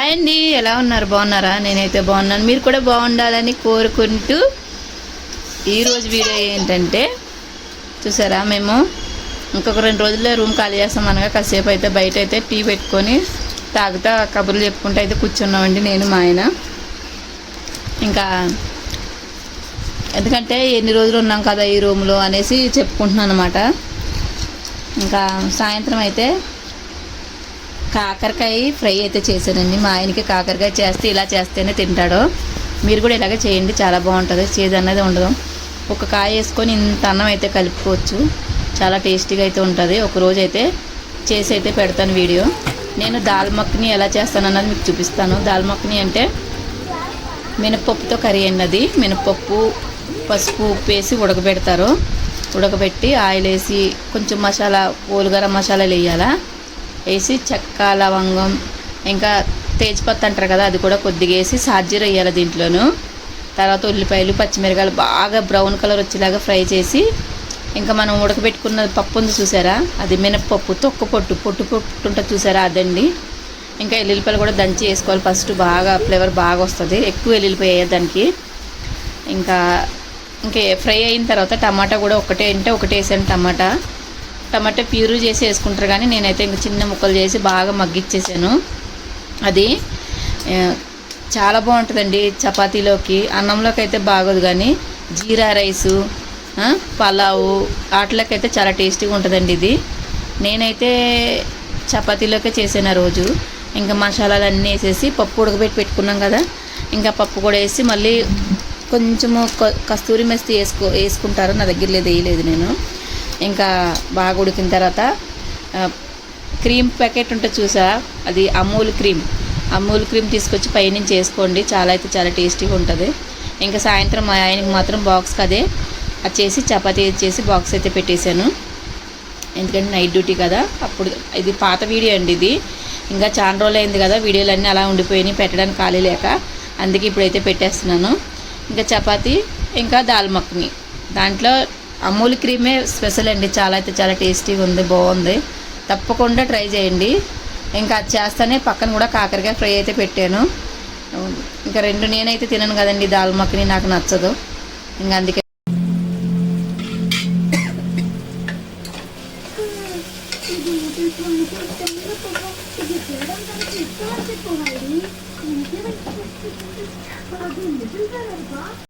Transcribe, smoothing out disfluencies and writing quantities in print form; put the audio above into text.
Hi అండి, ఎలా ఉన్నారు? బాగున్నారా? నేనైతే బాగున్నాను. మీరు కూడా బాగుండాలని కోరుకుంటూ ఈరోజు వీడియో ఏంటంటే, చూసారా, మేము ఇంకొక 2 రోజుల్లో రూమ్ ఖాళీ చేస్తాం అనగా కాసేపు అయితే బయట అయితే టీ పెట్టుకొని తాగుతా కబుర్లు చెప్పుకుంటూ అయితే కూర్చున్నామండి, నేను మా ఆయన. ఇంకా ఎందుకంటే ఎన్ని రోజులు ఉన్నాం కదా ఈ రూమ్లో అనేసి చెప్పుకుంటున్నాను అనమాట. ఇంకా సాయంత్రం అయితే కాకరకాయ ఫ్రై అయితే చేశానండి. మా ఆయనకి కాకరకాయ చేస్తే ఇలా చేస్తేనే తింటాడు. మీరు కూడా ఇలాగే చేయండి, చాలా బాగుంటుంది. చేదు అన్నది ఉండదు. ఒక కాయ వేసుకొని ఇంత అన్నం అయితే కలుపుకోవచ్చు, చాలా టేస్టీగా అయితే ఉంటుంది. ఒక రోజు అయితే చేసి అయితే పెడతాను వీడియో. నేను దాల్ మఖని ఎలా చేస్తాను అన్నది మీకు చూపిస్తాను. దాల్ మఖని అంటే మినపప్పుతో కర్రీ అన్నది. మినపప్పు, పసుపు, ఉప్పు వేసి ఉడకబెడతారు. ఉడకబెట్టి ఆయిల్ వేసి కొంచెం మసాలా, గరం మసాలాలు వేయాలా, వేసి చెక్క, లవంగం, ఇంకా తేజ్పత్తి అంటారు కదా, అది కూడా కొద్దిగా వేసి సాజీర వేయాలి దీంట్లోను. తర్వాత ఉల్లిపాయలు, పచ్చిమిరకాయలు బాగా బ్రౌన్ కలర్ వచ్చేలాగా ఫ్రై చేసి, ఇంకా మనం ఉడకబెట్టుకున్న పప్పు ఉంది చూసారా, అది మినప్పప్పు పొట్టు పొట్టు ఉంటుంది చూసారా, అదండి. ఇంకా ఎల్లుల్లిపాయలు కూడా దంచి వేసుకోవాలి ఫస్ట్, బాగా ఫ్లేవర్ బాగా వస్తుంది. ఎక్కువ ఎల్లుల్లిపాయ దానికి. ఇంకా ఫ్రై అయిన తర్వాత టమాటా కూడా ఒకటే అంటే ఒకటే వేసాను. టమాటా ప్యూరీ చేసి వేసుకుంటారు, కానీ నేనైతే ఇంక చిన్న ముక్కలు చేసి బాగా మగ్గిచ్చేసాను. అది చాలా బాగుంటుందండి. చపాతీలోకి, అన్నంలోకి అయితే బాగోదు, కానీ జీరా రైసు, పలావు వాటిలోకి అయితే చాలా టేస్టీగా ఉంటుందండి ఇది. నేనైతే చపాతీలోకే చేసాను ఆ రోజు. ఇంకా మసాలాలు అన్నీ వేసేసి పప్పు ఉడకబెట్టి పెట్టుకున్నాం కదా, ఇంకా పప్పు కూడా వేసి మళ్ళీ కొంచెము కస్తూరి మెస్తి వేసుకుంటారు. నా దగ్గర వేయలేదు నేను. ఇంకా బాగా ఉడికిన తర్వాత క్రీమ్ ప్యాకెట్ ఉంటుంది చూసా, అది అమూల్ క్రీమ్ తీసుకొచ్చి పైనుంచి వేసుకోండి. చాలా టేస్టీగా ఉంటుంది. ఇంకా సాయంత్రం మా ఆయనకి మాత్రం బాక్స్కి అది చేసి చపాతీ చేసి బాక్స్ అయితే పెట్టేశాను. ఎందుకంటే నైట్ డ్యూటీ కదా. అప్పుడు ఇది పాత వీడియో అండి ఇది, ఇంకా చాలా రోజులు అయింది కదా, వీడియోలన్నీ అలా ఉండిపోయినాయి పెట్టడానికి ఖాళీ లేక, అందుకే ఇప్పుడైతే పెట్టేస్తున్నాను. ఇంకా చపాతీ, ఇంకా దాల్ మఖని, దాంట్లో అమూల్ క్రీమే స్పెషల్ అండి. చాలా టేస్టీగా ఉంది, బాగుంది. తప్పకుండా ట్రై చేయండి. ఇంకా అది చేస్తానే పక్కన కూడా కాకరకాయ ఫ్రై అయితే పెట్టాను. ఇంకా 2 నేనైతే తినను కదండి, దాల్ మఖని నాకు నచ్చదు. ఇంకా అందుకే